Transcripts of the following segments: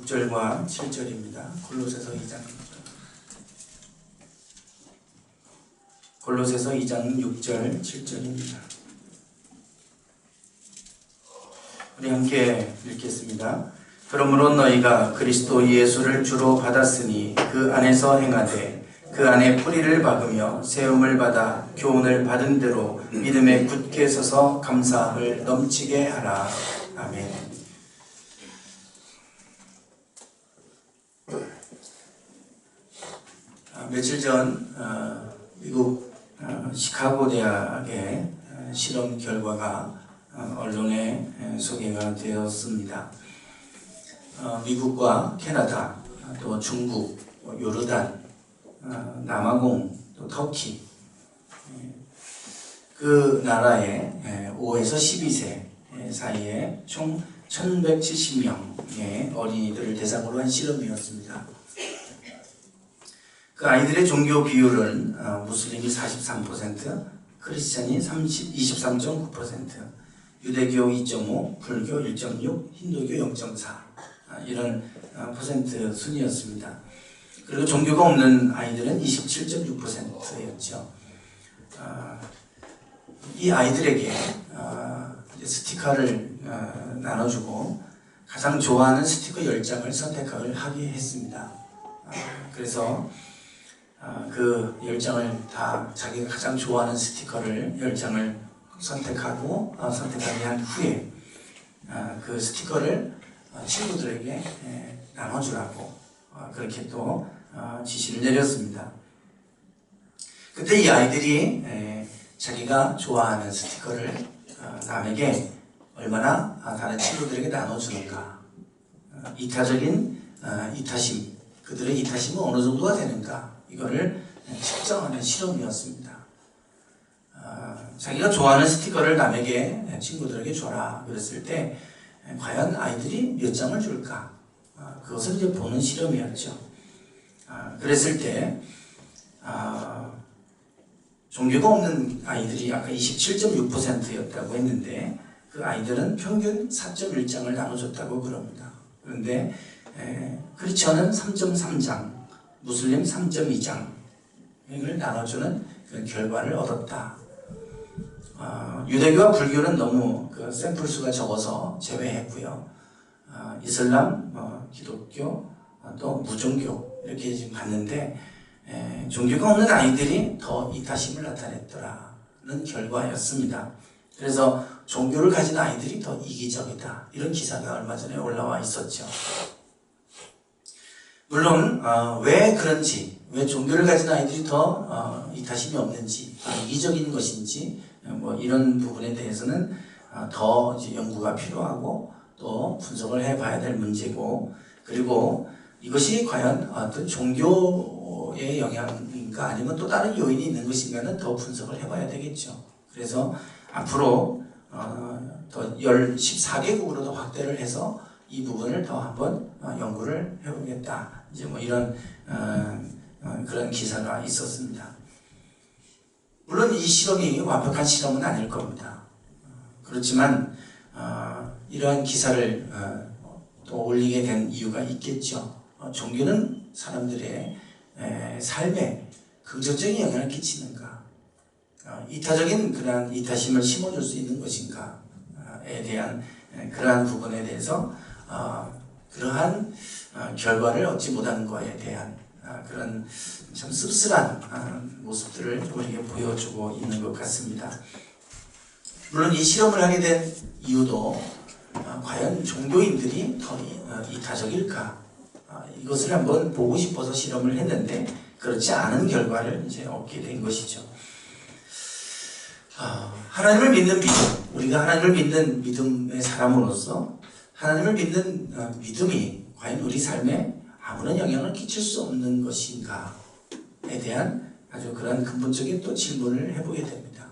6절과 7절입니다. 골로새서 2장 6절. 골로새서 2장 6절 7절입니다. 우리 함께 읽겠습니다. 그러므로 너희가 그리스도 예수를 주로 받았으니 그 안에서 행하되 그 안에 뿌리를 박으며 세움을 받아 교훈을 받은 대로 믿음에 굳게 서서 감사를 넘치게 하라. 아멘. 며칠 전 미국 시카고 대학의 실험 결과가 언론에 소개가 되었습니다. 미국과 캐나다, 또 중국, 요르단, 남아공, 또 터키, 그 나라의 5에서 12세 사이에 총 1170명의 어린이들을 대상으로 한 실험이었습니다. 그 아이들의 종교 비율은 무슬림이 43%, 크리스찬이 23.9%, 유대교 2.5, 불교 1.6, 힌두교 0.4 이런 퍼센트 순이었습니다. 그리고 종교가 없는 아이들은 27.6%였죠. 이 아이들에게 스티커를 나눠주고 가장 좋아하는 스티커 10장을 선택을 하게 했습니다. 그래서 그 10장을 다 자기가 가장 좋아하는 스티커를 10장을 선택하게 한 후에 그 스티커를 친구들에게 나눠주라고 그렇게 또 지시를 내렸습니다. 그때 이 아이들이 자기가 좋아하는 스티커를 남에게 얼마나 다른 친구들에게 나눠주는가, 이타적인 이타심, 그들의 이타심은 어느 정도가 되는가, 이거를 측정하는 실험이었습니다. 자기가 좋아하는 스티커를 남에게, 친구들에게 줘라 그랬을 때 과연 아이들이 몇 장을 줄까, 그것을 이제 보는 실험이었죠. 그랬을 때 종교가 없는 아이들이 아까 27.6%였다고 했는데 그 아이들은 평균 4.1장을 나눠줬다고 그럽니다. 그런데 크리스천은 3.3장, 무슬림 3.2장 이걸 나눠주는 그런 결과를 얻었다. 유대교와 불교는 너무 그 샘플 수가 적어서 제외했고요. 이슬람, 기독교, 또 무종교 이렇게 지금 봤는데 종교가 없는 아이들이 더 이타심을 나타냈더라는 결과였습니다. 그래서 종교를 가진 아이들이 더 이기적이다, 이런 기사가 얼마 전에 올라와 있었죠. 물론 왜 그런지, 왜 종교를 가진 아이들이 더 이타심이 없는지, 이기적인 것인지 뭐 이런 부분에 대해서는 더 이제 연구가 필요하고 또 분석을 해봐야 될 문제고, 그리고 이것이 과연 어떤 종교의 영향인가 아니면 또 다른 요인이 있는 것인가는 더 분석을 해봐야 되겠죠. 그래서 앞으로 더 14개국으로 더 확대를 해서 이 부분을 더 한번 연구를 해보겠다, 이제 뭐 이런 그런 기사가 있었습니다. 물론 이 실험이 완벽한 실험은 아닐 겁니다. 그렇지만 이러한 기사를 또 올리게 된 이유가 있겠죠. 종교는 사람들의 삶에 긍정적인 영향을 끼치는가, 이타적인 그러한 이타심을 심어줄 수 있는 것인가에 대한 그러한 부분에 대해서 그러한 결과를 얻지 못하는 것에 대한 그런 참 씁쓸한 모습들을 우리에게 보여주고 있는 것 같습니다. 물론 이 실험을 하게 된 이유도 과연 종교인들이 더 이타적일까, 이것을 한번 보고 싶어서 실험을 했는데 그렇지 않은 결과를 이제 얻게 된 것이죠. 하나님을 믿는 믿음, 우리가 하나님을 믿는 믿음의 사람으로서 하나님을 믿는 믿음이 과연 우리 삶에 아무런 영향을 끼칠 수 없는 것인가에 대한 아주 그런 근본적인 또 질문을 해보게 됩니다.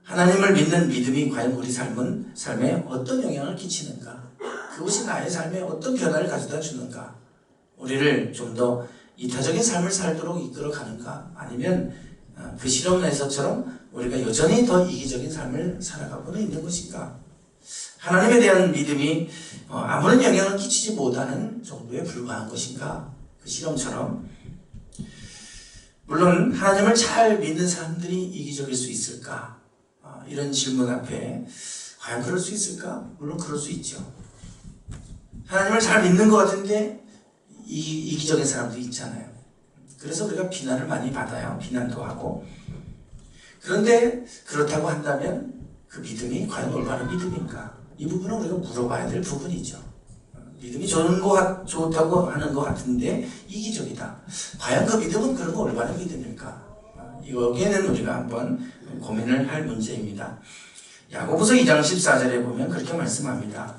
하나님을 믿는 믿음이 과연 우리 삶에 어떤 영향을 끼치는가, 그것이 나의 삶에 어떤 변화를 가져다 주는가, 우리를 좀 더 이타적인 삶을 살도록 이끌어 가는가, 아니면 그 실험에서처럼 우리가 여전히 더 이기적인 삶을 살아가고는 있는 것인가, 하나님에 대한 믿음이 아무런 영향을 끼치지 못하는 정도에 불과한 것인가? 그 실험처럼. 물론 하나님을 잘 믿는 사람들이 이기적일 수 있을까? 이런 질문 앞에 과연 그럴 수 있을까? 물론 그럴 수 있죠. 하나님을 잘 믿는 것 같은데 이기적인 사람도 있잖아요. 그래서 우리가 비난을 많이 받아요. 비난도 하고. 그런데 그렇다고 한다면 그 믿음이 과연 올바른 믿음인가? 이 부분은 우리가 물어봐야 될 부분이죠. 믿음이 좋다고 하는 것 같은데 이기적이다. 과연 그 믿음은 그런 거 올바른 믿음일까? 여기에는 우리가 한번 고민을 할 문제입니다. 야고보서 2장 14절에 보면 그렇게 말씀합니다.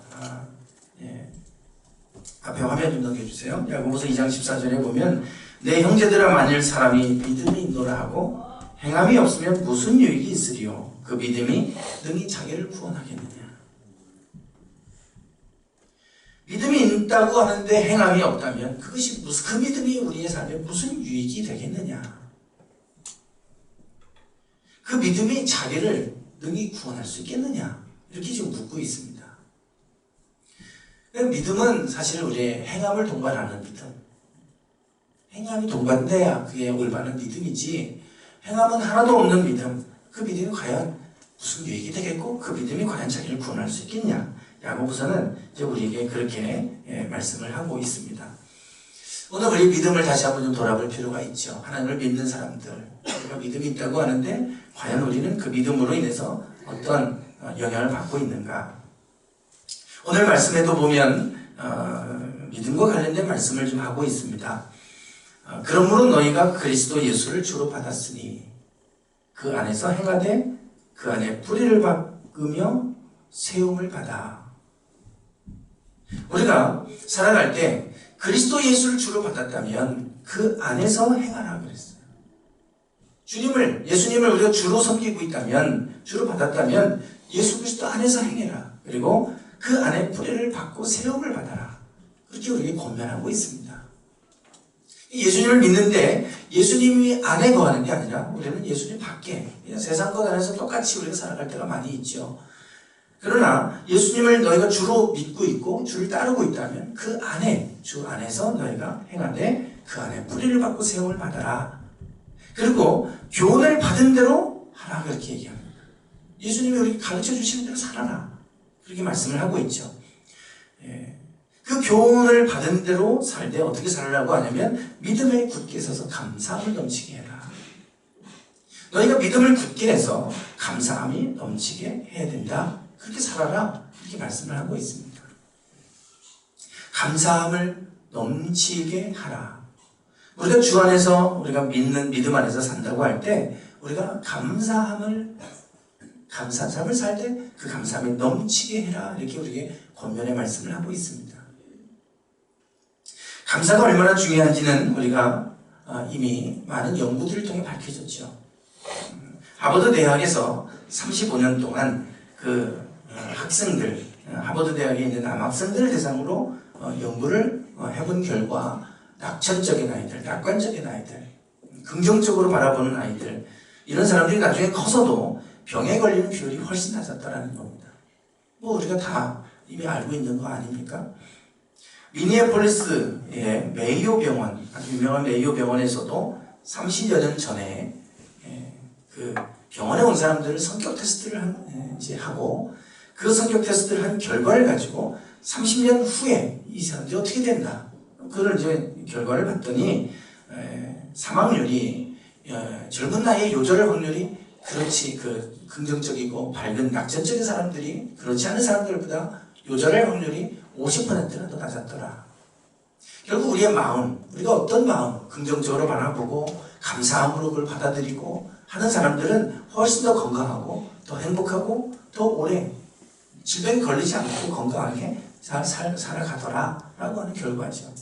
앞에 화면 좀 넘겨주세요. 야고보서 2장 14절에 보면 내 형제들아 만일 사람이 믿음이 있노라 하고 행함이 없으면 무슨 유익이 있으리요? 그 믿음이 능히 자기를 구원하겠느냐? 믿음이 있다고 하는데 행함이 없다면 그 믿음이 우리의 삶에 무슨 유익이 되겠느냐? 그 믿음이 자기를 능히 구원할 수 있겠느냐? 이렇게 지금 묻고 있습니다. 믿음은 사실 우리의 행함을 동반하는 믿음. 행함이 동반돼야 그게 올바른 믿음이지, 행함은 하나도 없는 믿음, 그 믿음이 과연 무슨 유익이 되겠고 그 믿음이 과연 자기를 구원할 수 있겠냐? 야고보서는 이제 우리에게 그렇게 말씀을 하고 있습니다. 오늘 우리 믿음을 다시 한번 좀 돌아볼 필요가 있죠. 하나님을 믿는 사람들, 우리가 믿음이 있다고 하는데 과연 우리는 그 믿음으로 인해서 어떤 영향을 받고 있는가? 오늘 말씀에도 보면 믿음과 관련된 말씀을 좀 하고 있습니다. 그러므로 너희가 그리스도 예수를 주로 받았으니 그 안에서 행하되 그 안에 뿌리를 박으며 세움을 받아. 우리가 살아갈 때 그리스도 예수를 주로 받았다면 그 안에서 행하라 그랬어요. 예수님을 우리가 주로 섬기고 있다면, 주로 받았다면 예수 그리스도 안에서 행해라. 그리고 그 안에 뿌리를 박고 세움을 받아라. 그렇게 우리에게 권면하고 있습니다. 예수님을 믿는데 예수님이 안에 거하는 게 아니라 우리는 예수님 밖에, 그냥 세상 것 안에서 똑같이 우리가 살아갈 때가 많이 있죠. 그러나 예수님을 너희가 주로 믿고 있고 주를 따르고 있다면 그 안에, 주 안에서 너희가 행하되 그 안에 뿌리를 박고 세움을 받아라. 그리고 교훈을 받은 대로 하라. 그렇게 얘기합니다. 예수님이 우리에게 가르쳐 주시는 대로 살아라. 그렇게 말씀을 하고 있죠. 그 교훈을 받은 대로 살 때 어떻게 살으라고 하냐면 믿음에 굳게 서서 감사함을 넘치게 해라. 너희가 믿음을 굳게 해서 감사함이 넘치게 해야 된다. 그렇게 살아라. 이렇게 말씀을 하고 있습니다. 감사함을 넘치게 하라. 우리가 주 안에서, 우리가 믿는 믿음 안에서 산다고 할 때 우리가 감사함을 살 때 그 감사함이 넘치게 해라. 이렇게 우리에게 권면의 말씀을 하고 있습니다. 감사가 얼마나 중요한지는 우리가 이미 많은 연구들을 통해 밝혀졌죠. 하버드 대학에서 35년 동안 그 학생들, 하버드 대학에 있는 남학생들을 대상으로 연구를 해본 결과 낙천적인 아이들, 낙관적인 아이들, 긍정적으로 바라보는 아이들, 이런 사람들이 나중에 커서도 병에 걸리는 비율이 훨씬 낮았다는 겁니다. 우리가 다 이미 알고 있는 거 아닙니까? 미니애폴리스의 메이오 병원, 아주 유명한 메이오 병원에서도 30여 년 전에 그 병원에 온 사람들을 성격 테스트를 하고 그 성격 테스트를 한 결과를 가지고 30년 후에 이 사람들이 어떻게 된다. 그걸 이제 결과를 봤더니 사망률이 젊은 나이에 요절할 확률이 그렇지 긍정적이고 밝은 낙천적인 사람들이 그렇지 않은 사람들보다 요절할 확률이 50%나 더 낮았더라. 결국 우리의 마음, 우리가 어떤 마음, 긍정적으로 바라보고 감사함으로 그걸 받아들이고 하는 사람들은 훨씬 더 건강하고 더 행복하고 더 오래 질병에 걸리지 않고 건강하게 잘 살아가더라 라고 하는 결과죠.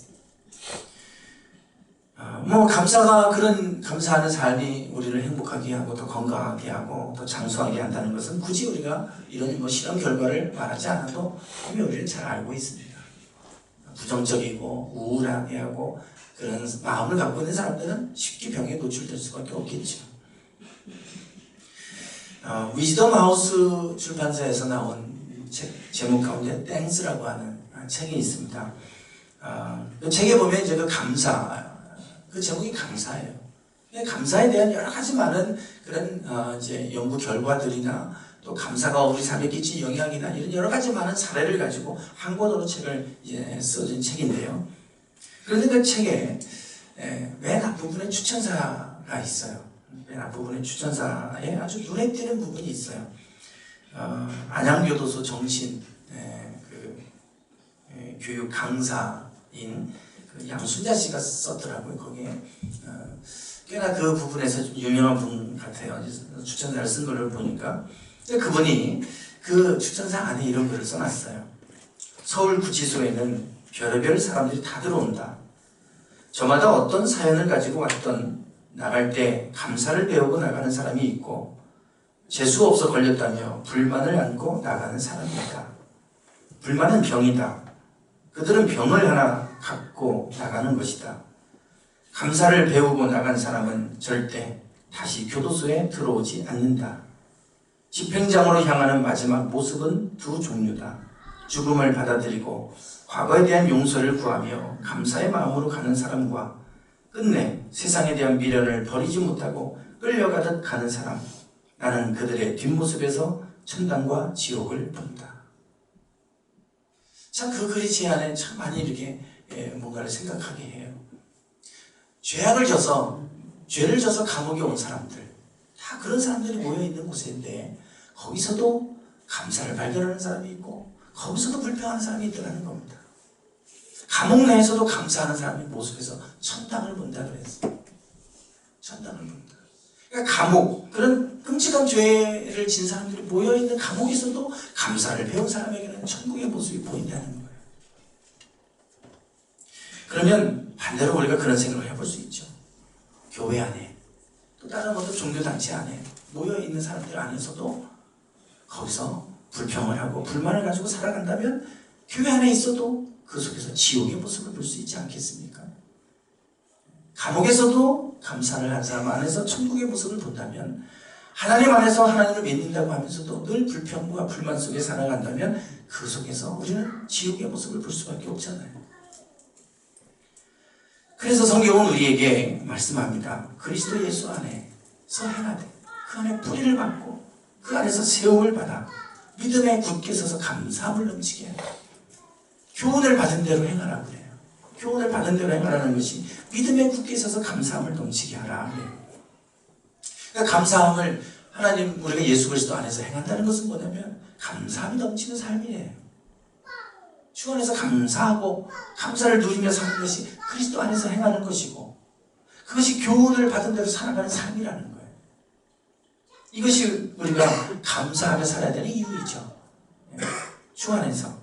그런 감사하는 삶이 우리를 행복하게 하고 더 건강하게 하고 더 장수하게 한다는 것은 굳이 우리가 이런 실험 결과를 말하지 않아도 이미 우리는 잘 알고 있습니다. 부정적이고 우울하게 하고 그런 마음을 갖고 있는 사람들은 쉽게 병에 노출될 수밖에 없겠죠. 위즈덤 하우스 출판사에서 나온 책 제목 가운데 땡스라고 하는 책이 있습니다. 그 책에 보면 이제 그 감사, 그 제목이 감사예요. 감사에 대한 여러 가지 많은 그런 이제 연구 결과들이나 또 감사가 우리 삶에 끼친 영향이나 이런 여러 가지 많은 사례를 가지고 한 권으로 책을 이제 써진 책인데요. 그런데 그 책에 맨 앞부분에 추천사가 있어요. 맨 앞부분에 추천사에 아주 눈에 띄는 부분이 있어요. 안양교도소 정신 교육 강사인 그 양순자 씨가 썼더라고요. 거기에 꽤나 그 부분에서 좀 유명한 분 같아요. 추천사를 쓴 걸 보니까 그분이 그 추천사 안에 이런 글을 써놨어요. 서울구치소에는 별의별 사람들이 다 들어온다. 저마다 어떤 사연을 가지고 왔던 나갈 때 감사를 배우고 나가는 사람이 있고 재수 없어 걸렸다며 불만을 안고 나가는 사람이 있다. 불만은 병이다. 그들은 병을 하나 갖고 나가는 것이다. 감사를 배우고 나간 사람은 절대 다시 교도소에 들어오지 않는다. 집행장으로 향하는 마지막 모습은 두 종류다. 죽음을 받아들이고 과거에 대한 용서를 구하며 감사의 마음으로 가는 사람과 끝내 세상에 대한 미련을 버리지 못하고 끌려가듯 가는 사람. 나는 그들의 뒷모습에서 천당과 지옥을 본다. 참 그 글이 제 안에 참 많이 이렇게 뭔가를 생각하게 해요. 죄악을 져서 죄를 져서 감옥에 온 사람들, 다 그런 사람들이 모여있는 곳인데 거기서도 감사를 발견하는 사람이 있고 거기서도 불평하는 사람이 있더라는 겁니다. 감옥 내에서도 감사하는 사람의 모습에서 천당을 본다 그랬어요. 천당을 본다. 그러니까 감옥, 그런 끔찍한 죄를 진 사람들이 모여있는 감옥에서도 감사를 배운 사람에게는 천국의 모습이 보인다는 거예요. 그러면 반대로 우리가 그런 생각을 해볼 수 있죠. 교회 안에, 또 다른 어떤 종교단체 안에 모여있는 사람들 안에서도 거기서 불평을 하고 불만을 가지고 살아간다면 교회 안에 있어도 그 속에서 지옥의 모습을 볼 수 있지 않겠습니까? 감옥에서도 감사를 한 사람 안에서 천국의 모습을 본다면 하나님 안에서 하나님을 믿는다고 하면서도 늘 불평과 불만 속에 살아간다면 그 속에서 우리는 지옥의 모습을 볼 수밖에 없잖아요. 그래서 성경은 우리에게 말씀합니다. 그리스도 예수 안에서 행하되 그 안에 뿌리를 받고 그 안에서 세움을 받아 믿음에 굳게 서서 감사함을 넘치게 하라. 교훈을 받은 대로 행하라고 그래요. 교훈을 받은 대로 행하라는 것이 믿음에 굳게 서서 감사함을 넘치게 하라. 그러니까 감사함을 하나님 우리가 예수 그리스도 안에서 행한다는 것은 뭐냐면 감사함이 넘치는 삶이에요. 주 안에서 감사하고 감사를 누리며 사는 것이 그리스도 안에서 행하는 것이고 그것이 교훈을 받은 대로 살아가는 삶이라는 거예요. 이것이 우리가 감사하며 살아야 되는 이유이죠. 주 안에서.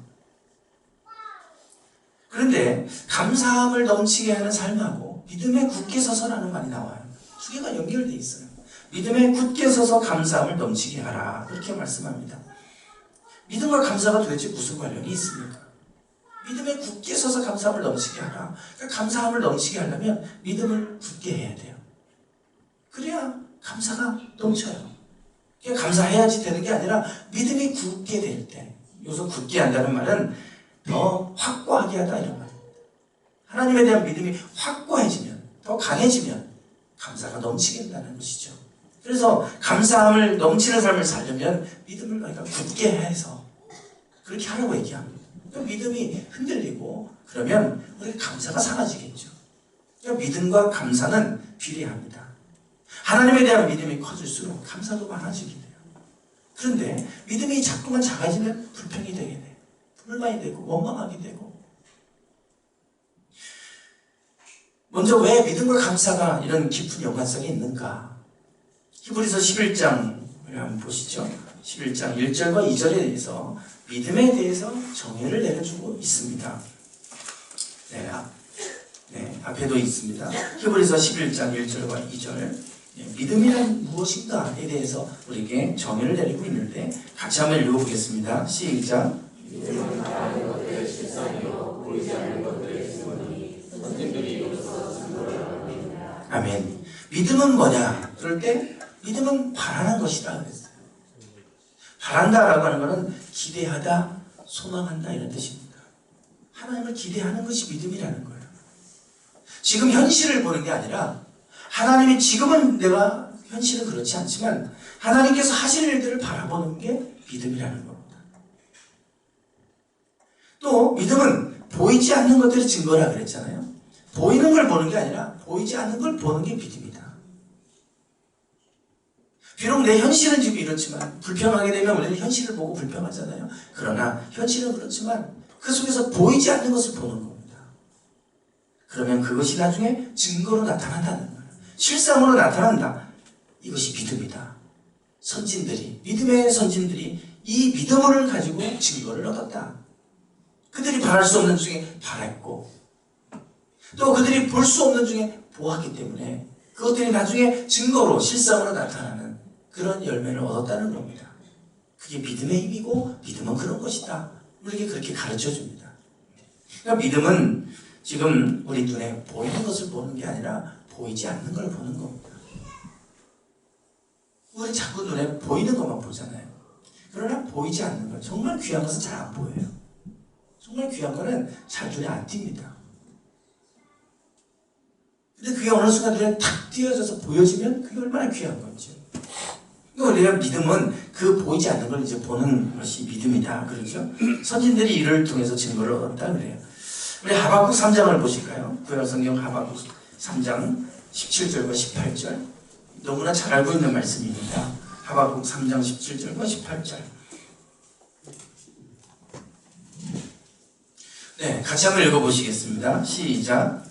그런데 감사함을 넘치게 하는 삶하고 믿음에 굳게 서서라는 말이 나와요. 두 개가 연결되어 있어요. 믿음에 굳게 서서 감사함을 넘치게 하라. 그렇게 말씀합니다. 믿음과 감사가 도대체 무슨 관련이 있습니까? 믿음에 굳게 서서 감사함을 넘치게 하라. 그러니까 감사함을 넘치게 하려면 믿음을 굳게 해야 돼요. 그래야 감사가 넘쳐요. 그러니까 감사해야지 되는 게 아니라 믿음이 굳게 될 때, 여기서 굳게 한다는 말은 더 확고하게 하다 이런 말입니다. 하나님에 대한 믿음이 확고해지면, 더 강해지면 감사가 넘치게 된다는 것이죠. 그래서 감사함을 넘치는 삶을 살려면 믿음을 그러니까 굳게 해서 그렇게 하라고 얘기합니다. 그러니까 믿음이 흔들리고 그러면 우리 감사가 사라지겠죠. 그러니까 믿음과 감사는 비례합니다. 하나님에 대한 믿음이 커질수록 감사도 많아지게 돼요. 그런데 믿음이 자꾸만 작아지면 불평이 되게 돼요. 불만이 되고 원망하게 되고. 먼저 왜 믿음과 감사가 이런 깊은 연관성이 있는가? 히브리서 11장을 한번 보시죠. 11장 1절과 2절에 대해서 믿음에 대해서 정의를 내려주고 있습니다. 앞에도 있습니다. 히브리서 11장 1절과 2절. 믿음이란 무엇인가에 대해서 우리에게 정의를 내리고 있는데 같이 한번 읽어보겠습니다. 시작. 믿음은 바라는 것들의 실상이요 보이지 않는 것들의 증언이 선생들이 믿음은 뭐냐? 그럴 때 믿음은 바라는 것이다 그랬어요. 바란다라고 하는 것은 기대하다, 소망한다 이런 뜻입니다. 하나님을 기대하는 것이 믿음이라는 거예요. 지금 현실을 보는 게 아니라 하나님이 지금은 내가 현실은 그렇지 않지만 하나님께서 하실 일들을 바라보는 게 믿음이라는 겁니다. 또 믿음은 보이지 않는 것들이 증거라 그랬잖아요. 보이는 걸 보는 게 아니라 보이지 않는 걸 보는 게 믿음이다. 비록 내 현실은 지금 이렇지만 불평하게 되면 우리는 현실을 보고 불평하잖아요. 그러나 현실은 그렇지만 그 속에서 보이지 않는 것을 보는 겁니다. 그러면 그것이 나중에 증거로 나타난다는 거예요. 실상으로 나타난다. 이것이 믿음이다. 선진들이, 믿음의 선진들이 이 믿음을 가지고 증거를 얻었다. 그들이 바랄 수 없는 중에 바랐고 또 그들이 볼 수 없는 중에 보았기 때문에 그것들이 나중에 증거로 실상으로 나타나는 그런 열매를 얻었다는 겁니다. 그게 믿음의 힘이고 믿음은 그런 것이다. 우리에게 그렇게 가르쳐 줍니다. 그러니까 믿음은 지금 우리 눈에 보이는 것을 보는 게 아니라 보이지 않는 걸 보는 겁니다. 우리 자꾸 눈에 보이는 것만 보잖아요. 그러나 보이지 않는 것, 정말 귀한 것은 잘 안 보여요. 정말 귀한 거는 잘 눈에 안 띕니다. 근데 그게 어느 순간 눈에 탁 띄어져서 보여지면 그게 얼마나 귀한 건지. 우리가 믿음은 그 보이지 않는 걸 이제 보는 것이 믿음이다. 그러죠? 선진들이 이를 통해서 증거를 얻었다. 그래요. 우리 하박국 3장을 보실까요? 구약성경 하박국 3장 17절과 18절. 너무나 잘 알고 있는 말씀입니다. 하박국 3장 17절과 18절. 네, 같이 한번 읽어보시겠습니다. 시작.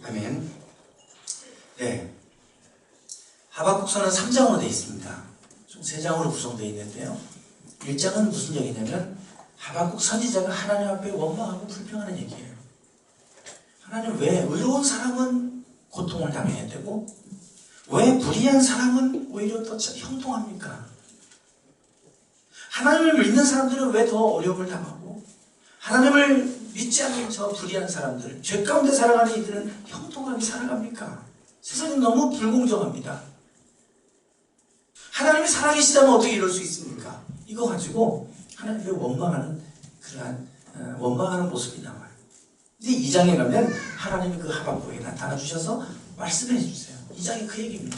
아멘. 네, 하박국서는 3장으로 되어 있습니다. 총 3장으로 구성되어 있는데요. 1장은 무슨 얘기냐면 하박국 선지자가 하나님 앞에 원망하고 불평하는 얘기예요. 하나님 왜 의로운 사람은 고통을 당해야 되고 왜 불의한 사람은 오히려 더 형통합니까? 하나님을 믿는 사람들은 왜 더 어려움을 당하고 하나님을 믿지 않는 저 불의한 사람들, 죄 가운데 살아가는 이들은 형통하게 살아갑니까? 세상이 너무 불공정합니다. 하나님이 살아계시다면 어떻게 이럴 수 있습니까? 이거 가지고 하나님을 원망하는 그러한 원망하는 모습이 나와요. 이제 2장에 가면 하나님이 그 하박국에 나타나 주셔서 말씀해 주세요. 2장이 그 얘기입니다.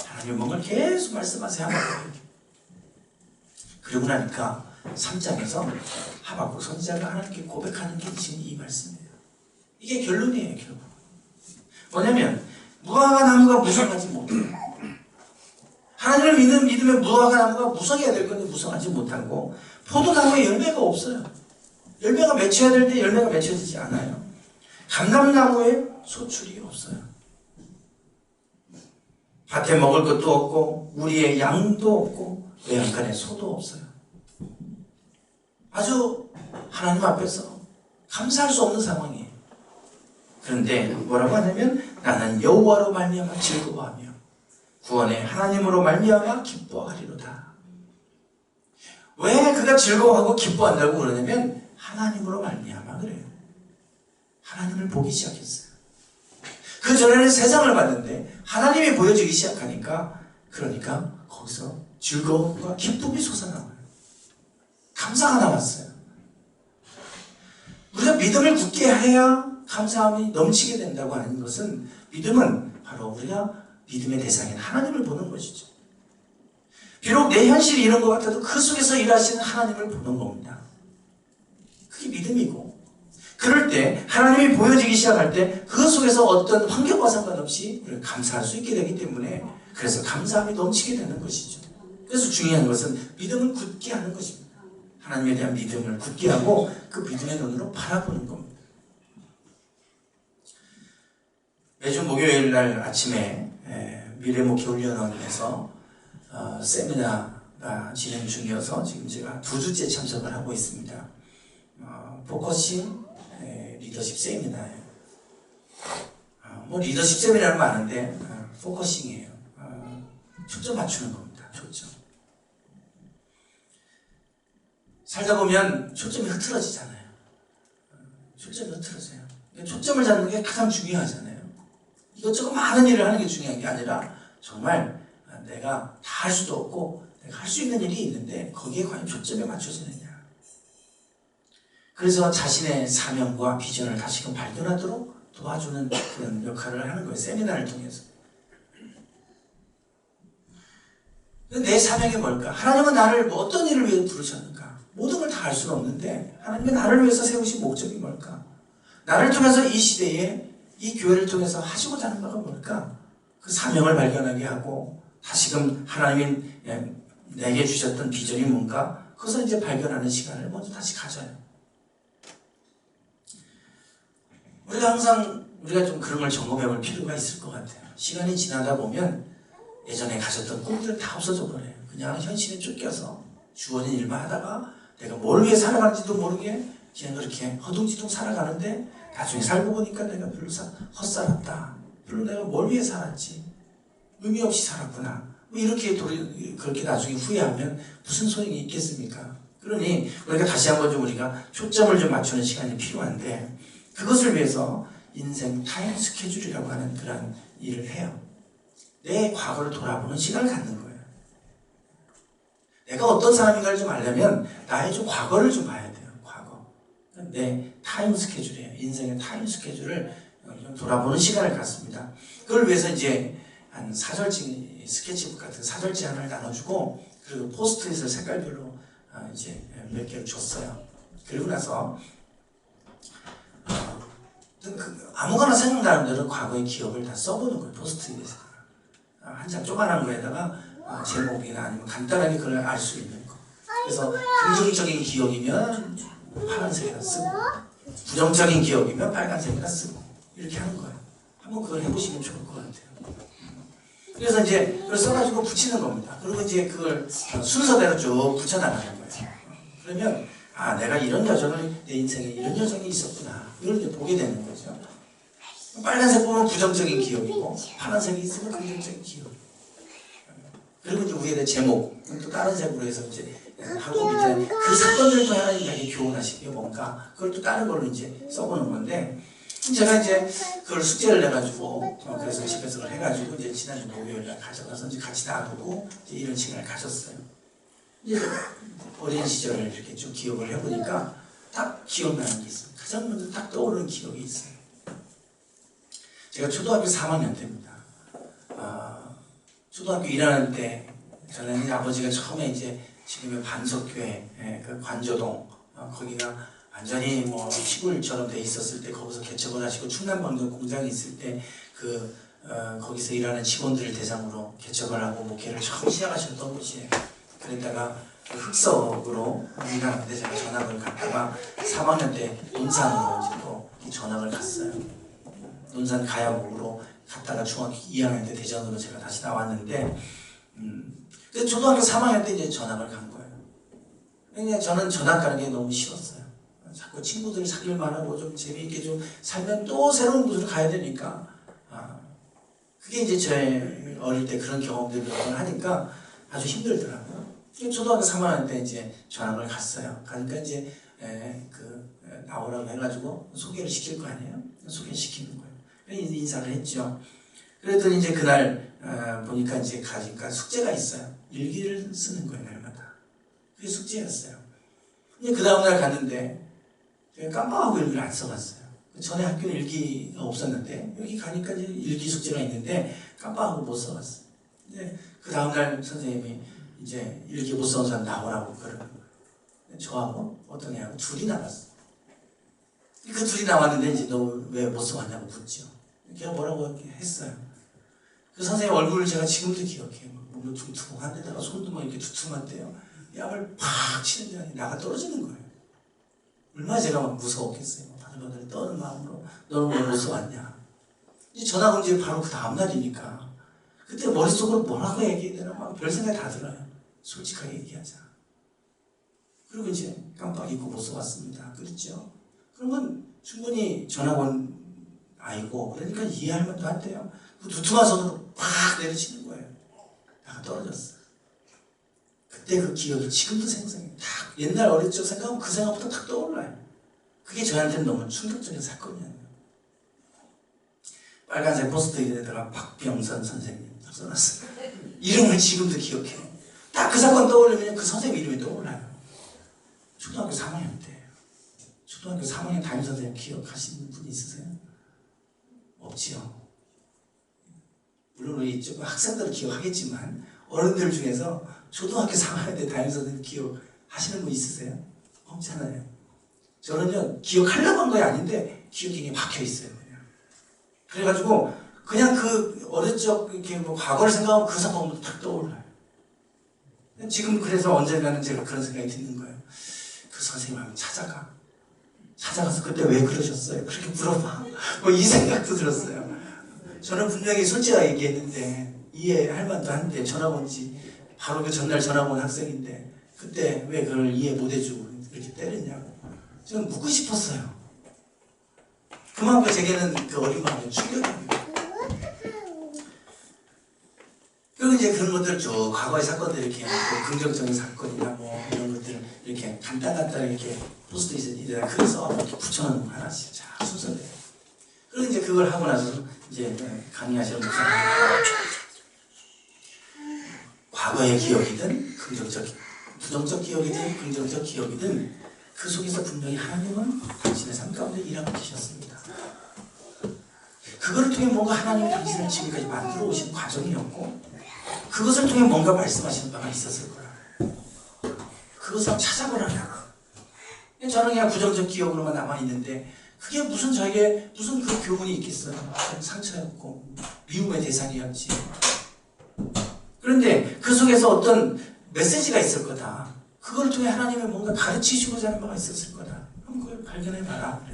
하나님 뭔가 계속 말씀하세요. 하박국에게. 그러고 나니까 3장에서 하박국 선지자가 하나님께 고백하는 게 지금 이 말씀이에요. 이게 결론이에요. 결론. 뭐냐면 무화과 나무가 무성하지 못해요. 하나님을 믿는 믿음의 무화과 나무가 무성해야 될 건데 무성하지 못하고 포도나무에 열매가 없어요. 열매가 맺혀야 될 때 열매가 맺혀지지 않아요. 감람나무에 소출이 없어요. 밭에 먹을 것도 없고 우리의 양도 없고 외양간에 소도 없어요. 아주 하나님 앞에서 감사할 수 없는 상황이에요. 그런데 뭐라고 하냐면 나는 여호와로 말미암아 즐거워하며 구원의 하나님으로 말미암아 기뻐하리로다. 왜 그가 즐거워하고 기뻐한다고 그러냐면 하나님으로 말미암아 그래요. 하나님을 보기 시작했어요. 그 전에는 세상을 봤는데 하나님이 보여지기 시작하니까 그러니까 거기서 즐거움과 기쁨이 솟아나와요. 감사가 나왔어요. 우리가 믿음을 굳게 해야 감사함이 넘치게 된다고 하는 것은 믿음은 바로 우리가 믿음의 대상인 하나님을 보는 것이죠. 비록 내 현실이 이런 것 같아도 그 속에서 일하시는 하나님을 보는 겁니다. 그게 믿음이고 그럴 때 하나님이 보여지기 시작할 때 그 속에서 어떤 환경과 상관없이 우리가 감사할 수 있게 되기 때문에 그래서 감사함이 넘치게 되는 것이죠. 그래서 중요한 것은 믿음을 굳게 하는 것입니다. 하나님에 대한 믿음을 굳게 하고 그 믿음의 눈으로 바라보는 겁니다. 매주 목요일 날 아침에 미래목회훈련원에서 세미나가 진행 중이어서 지금 제가 2주째 참석을 하고 있습니다. 포커싱 리더십 세미나예요. 뭐 리더십 세미나는 많은데 포커싱이에요. 초점 맞추는 겁니다. 초점. 살다 보면 초점이 흐트러지잖아요. 초점이 흐트러져요. 초점을 잡는 게 가장 중요하잖아요. 이것저것 많은 일을 하는 게 중요한 게 아니라 정말 내가 다 할 수도 없고 내가 할 수 있는 일이 있는데 거기에 과연 초점이 맞춰지느냐. 그래서 자신의 사명과 비전을 다시금 발견하도록 도와주는 그런 역할을 하는 거예요. 세미나를 통해서. 내 사명이 뭘까? 하나님은 나를 어떤 일을 위해 부르셨는가? 모든 걸 다 알 수는 없는데 하나님은 나를 위해서 세우신 목적이 뭘까? 나를 통해서 이 시대에 이 교회를 통해서 하시고자 하는 바가 뭘까? 그 사명을 발견하게 하고 다시금 하나님이 내게 주셨던 비전이 뭔가? 그것을 이제 발견하는 시간을 먼저 다시 가져요. 우리가 항상 좀 그런 걸 점검해 볼 필요가 있을 것 같아요. 시간이 지나다 보면 예전에 가졌던 꿈들은 다 없어져 버려요. 그냥 현실에 쫓겨서 주어진 일만 하다가 내가 뭘 위해 살아가는지도 모르게 그냥 그렇게 허둥지둥 살아가는데 나중에 살고 보니까 내가 별로 헛살았다. 별로 내가 뭘 위해 살았지? 의미 없이 살았구나. 이렇게 그렇게 나중에 후회하면 무슨 소용이 있겠습니까? 그러니 우리가 다시 한번 우리가 초점을 좀 맞추는 시간이 필요한데 그것을 위해서 인생 타임 스케줄이라고 하는 그런 일을 해요. 내 과거를 돌아보는 시간을 갖는 거예요. 내가 어떤 사람인가를 좀 알려면 나의 좀 과거를 좀 봐야 돼요. 과거. 내 타임 스케줄이에요. 인생의 타임 스케줄을 좀 돌아보는 시간을 갖습니다. 그걸 위해서 이제 한 사절지, 스케치북 같은 사절지 하나를 나눠주고 그리고 포스트잇을 색깔별로 이제 몇 개를 줬어요. 그리고 나서 아무거나 생각나는 대로 과거의 기억을 다 써보는 거예요. 포스트잇에서 한 장 조그만한 거에다가 제목이나 아니면 간단하게 그걸 알 수 있는 거. 그래서 긍정적인 기억이면 파란색에다 쓰고 부정적인 기억이면 빨간색에다 쓰고 이렇게 하는 거예요. 한번 그걸 해보시면 좋을 것 같아요. 그래서 이제 그걸 써가지고 붙이는 겁니다. 그리고 이제 그걸 순서대로 쭉 붙여나가는 거예요. 그러면 내가 이런 여정을 내 인생에 이런 여정이 있었구나. 이걸 이제 보게 되는 거죠. 빨간색 보면 부정적인 기억이고 파란색이 있으면 긍정적인 기억. 그리고 이제 위에 제목 또 다른 색으로 해서 이제 하고 밑에 그 사건들을 통해 하나님이 교훈하신 게 뭔가 그걸 또 다른 걸로 이제 써보는 건데 제가 이제 그걸 숙제를 내가지고 그래서 집에서 그걸 해가지고 이제 지난주 목요일날 가져가서 이제 같이 나누고 이제 이런 시간을 가졌어요. 이제 어린 시절을 이렇게 좀 기억을 해보니까 딱 기억나는 게 있어요. 가장 먼저 딱 떠오르는 기억이 있어요. 제가 초등학교 3학년 때입니다. 초등학교 1학년 때 저는 아버지가 처음에 이제 지금의 반석교회 그 관저동 거기가 완전히 뭐 시골처럼 돼 있었을 때 거기서 개척을 하시고 충남방도 공장이 있을 때 거기서 일하는 직원들을 대상으로 개척을 하고 목회를 처음 시작하셨던 곳이에요. 그랬다가 흑석으로 일하는데 제가 전학을 갔다가 3학년 때 논산으로 이제 또 전학을 갔어요. 논산 가야목으로 갔다가 중학교 2학년 때 대전으로 제가 다시 나왔는데 그래서 초등학교 3학년 때 이제 전학을 간 거예요. 그냥 저는 전학 가는 게 너무 싫었어요. 자꾸 친구들을 사귈만 하고 좀 재미있게 좀 살면 또 새로운 곳으로 가야 되니까 그게 이제 제 어릴 때 그런 경험들을 하니까 아주 힘들더라고요. 초등학교 3학년 때 이제 전학을 갔어요. 가니까 이제 나오라고 해가지고 소개를 시킬 거 아니에요? 소개를 시키는 거예요. 인사를 했죠. 그랬더니 이제 그날 보니까 이제 가니까 숙제가 있어요. 일기를 쓰는 거예요, 날마다. 그게 숙제였어요. 근데 그 다음날 갔는데 제가 깜빡하고 일기를 안 써봤어요. 전에 학교는 일기가 없었는데 여기 가니까 이제 일기 숙제가 있는데 깜빡하고 못 써봤어요. 근데 그 다음날 선생님이 이제 일기 못 써온 사람 나오라고 그러는 거예요. 저하고 어떤 애하고 둘이 나왔어요. 그 둘이 나왔는데 이제 너 왜 못 써왔냐고 묻죠. 걔가 뭐라고 이렇게 했어요. 그 선생님 얼굴을 제가 지금도 기억해요. 몸도 퉁퉁한 데다가 손도 막 이렇게 두툼한데요. 약을 팍 치는데 나가 떨어지는 거예요. 얼마나 제가 막 무서웠겠어요. 바들바들 떠는 마음으로 너는 왜 못 써왔냐. 이제 전화 공지 바로 그 다음날이니까 그때 머릿속으로 뭐라고 얘기해야 되나 막 별 생각이 다 들어요. 솔직하게 얘기하자. 그리고 이제 깜빡 잊고 못 써왔습니다. 그랬죠. 그러면 충분히 전화 온 아이고 그러니까 이해할 만도 한데요. 그 두툼한 손으로 팍 내리치는 거예요. 약간 떨어졌어. 그때 그 기억이 지금도 생생해. 딱 옛날 어릴 적 생각하면 그 생각부터 딱 떠올라요. 그게 저한테는 너무 충격적인 사건이었네요. 빨간색 포스트잇에다가 박병선 선생님 써놨어요. 이름을 지금도 기억해. 딱 그 사건 떠올리면 그 선생님 이름이 떠올라요. 초등학교 3학년 때. 초등학교 3학년 담임선생님 기억하시는 분 있으세요? 없지요. 물론 우리 학생들은 기억하겠지만 어른들 중에서 초등학교 3학년 때 담임선생님 기억하시는 분 있으세요? 없잖아요. 저는요 기억하려고 한 거 아닌데 기억이 그냥 박혀있어요. 그냥. 그래가지고 그냥 그 어릴 적 이렇게 뭐 과거를 생각하면 그 사건부터 딱 떠올라요. 지금 그래서 언젠가는 제가 그런 생각이 드는 거예요. 그 선생님 한번 찾아가서 그때 왜 그러셨어요? 그렇게 물어봐. 뭐 이 생각도 들었어요. 저는 분명히 솔직하게 얘기했는데 이해할 만도 한데 전화 온지 바로 그 전날 전화 온 학생인데 그때 왜 그걸 이해 못 해주고 이렇게 때렸냐고. 저는 묻고 싶었어요. 그만큼 제게는 그 어린 마음이 충격입니다. 그리고 이제 그런 것들 쭉 과거의 사건들 이렇게 뭐 긍정적인 사건이나 뭐 이런 것들을 이렇게 간단하게 이렇게 포스트잇에다 그래서 이렇게 붙여놓는 거 하나씩 자 순서대로. 그리고 이제 그걸 하고 나서 이제 강의하시는 목사님 과거의 기억이든 부정적 기억이든 긍정적 기억이든 그 속에서 분명히 하나님은 당신의 삶 가운데 일하고 계셨습니다. 그거를 통해 뭔가 하나님이 당신을 지금까지 만들어 오신 과정이었고 그것을 통해 뭔가 말씀하시는 바가 있었을 거라. 그것을 찾아보라고. 저는 그냥 부정적 기억으로만 남아있는데 그게 무슨 저에게 무슨 그 교훈이 있겠어요. 상처였고 미움의 대상이었지. 그런데 그 속에서 어떤 메시지가 있을 거다. 그걸 통해 하나님이 뭔가 가르치시고자 하는 바가 있었을 거다. 그럼 그걸 발견해봐라.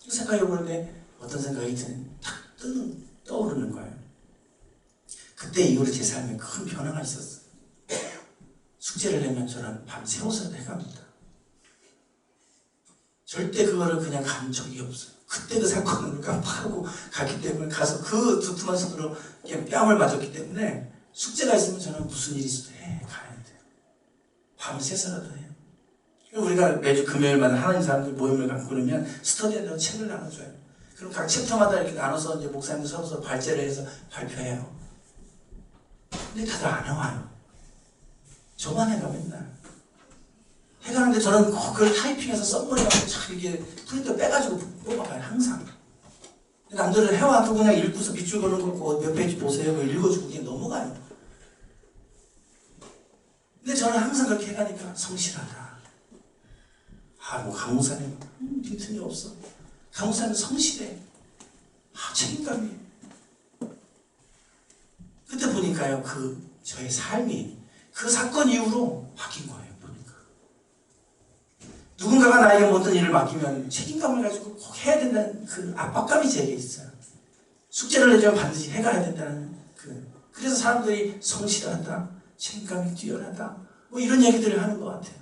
그 생각해 보는데 어떤 생각이 탁 떠오르는 거예요. 그때 이후로 제 삶에 큰 변화가 있었어요. 숙제를 내면 저는 밤새워서 해갑니다. 절대 그거를 그냥 간 적이 없어요. 그때 그 사건을 깜빡하고 갔기 때문에 가서 그 두툼한 손으로 그냥 뺨을 맞았기 때문에 숙제가 있으면 저는 무슨 일이 있어도 가야 돼요. 밤새서라도 해요. 우리가 매주 금요일마다 하나님 사람들 모임을 갖고 그러면 스터디에다가 책을 나눠줘요. 그럼 각 챕터마다 이렇게 나눠서 이제 목사님들 서로 발제를 해서 발표해요. 근데 다들 안 해와요. 저만 해가 맨날. 해가는데 저는 그걸 타이핑해서 썸머리하고 참 이게 프린터 빼가지고 뽑아가요. 항상. 남들은 해와도 그냥 읽고서 밑줄 거는 거 몇 페이지 보세요. 읽어주고 그냥 넘어가요. 근데 저는 항상 그렇게 해가니까 성실하다. 뭐 강목사님 빈틈이 없어. 강목사님 성실해. 책임감이. 그때 보니까요, 저의 삶이 그 사건 이후로 바뀐 거예요. 보니까 누군가가 나에게 어떤 일을 맡기면 책임감을 가지고 꼭 해야 된다는 그 압박감이 제게 있어요. 숙제를 내주면 반드시 해가야 된다는 그래서 사람들이 성실하다, 책임감이 뛰어나다, 뭐 이런 얘기들을 하는 것 같아요.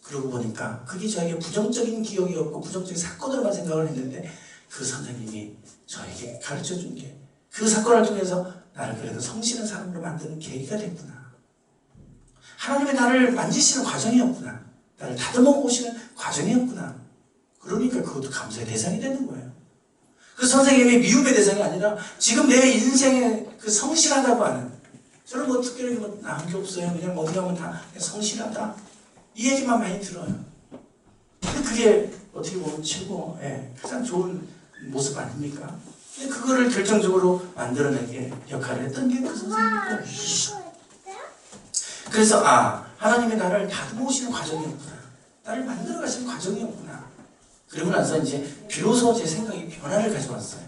그러고 보니까 그게 저에게 부정적인 기억이었고 부정적인 사건으로만 생각을 했는데 그 선생님이 저에게 가르쳐준 게 그 사건을 통해서 나를 그래도 성실한 사람으로 만드는 계기가 됐구나. 하나님의 나를 만지시는 과정이었구나. 나를 다듬어 오시는 과정이었구나. 그러니까 그것도 감사의 대상이 되는 거예요. 그 선생님이 미움의 대상이 아니라 지금 내 인생에 그 성실하다고 하는, 저는 뭐 특별히 뭐 나은 게 없어요. 그냥 어디 가면 다 성실하다. 이 얘기만 많이 들어요. 근데 그게 어떻게 보면 최고, 가장 좋은 모습 아닙니까? 근데 그거를 결정적으로 만들어내게 역할을 했던 게 그 선생님이고. 그래서 하나님이 나를 다듬어 오시는 과정이었구나. 나를 만들어 가시는 과정이었구나. 그리고 나서 이제 비로소 제 생각이 변화를 가져왔어요.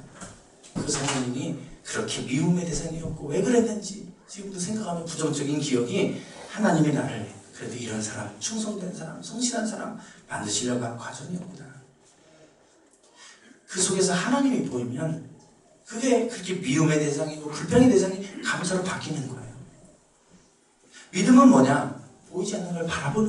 그 선생님이 그렇게 미움의 대상이었고 왜 그랬는지 지금도 생각하면 부정적인 기억이 하나님이 나를 그래도 이런 사람, 충성된 사람, 성실한 사람 만드시려고 한 과정이었구나. 그 속에서 하나님이 보이면 그게 그렇게 미움의 대상이고 불평의 대상이 감사로 바뀌는 거예요. 믿음은 뭐냐? 보이지 않는 걸 바라보는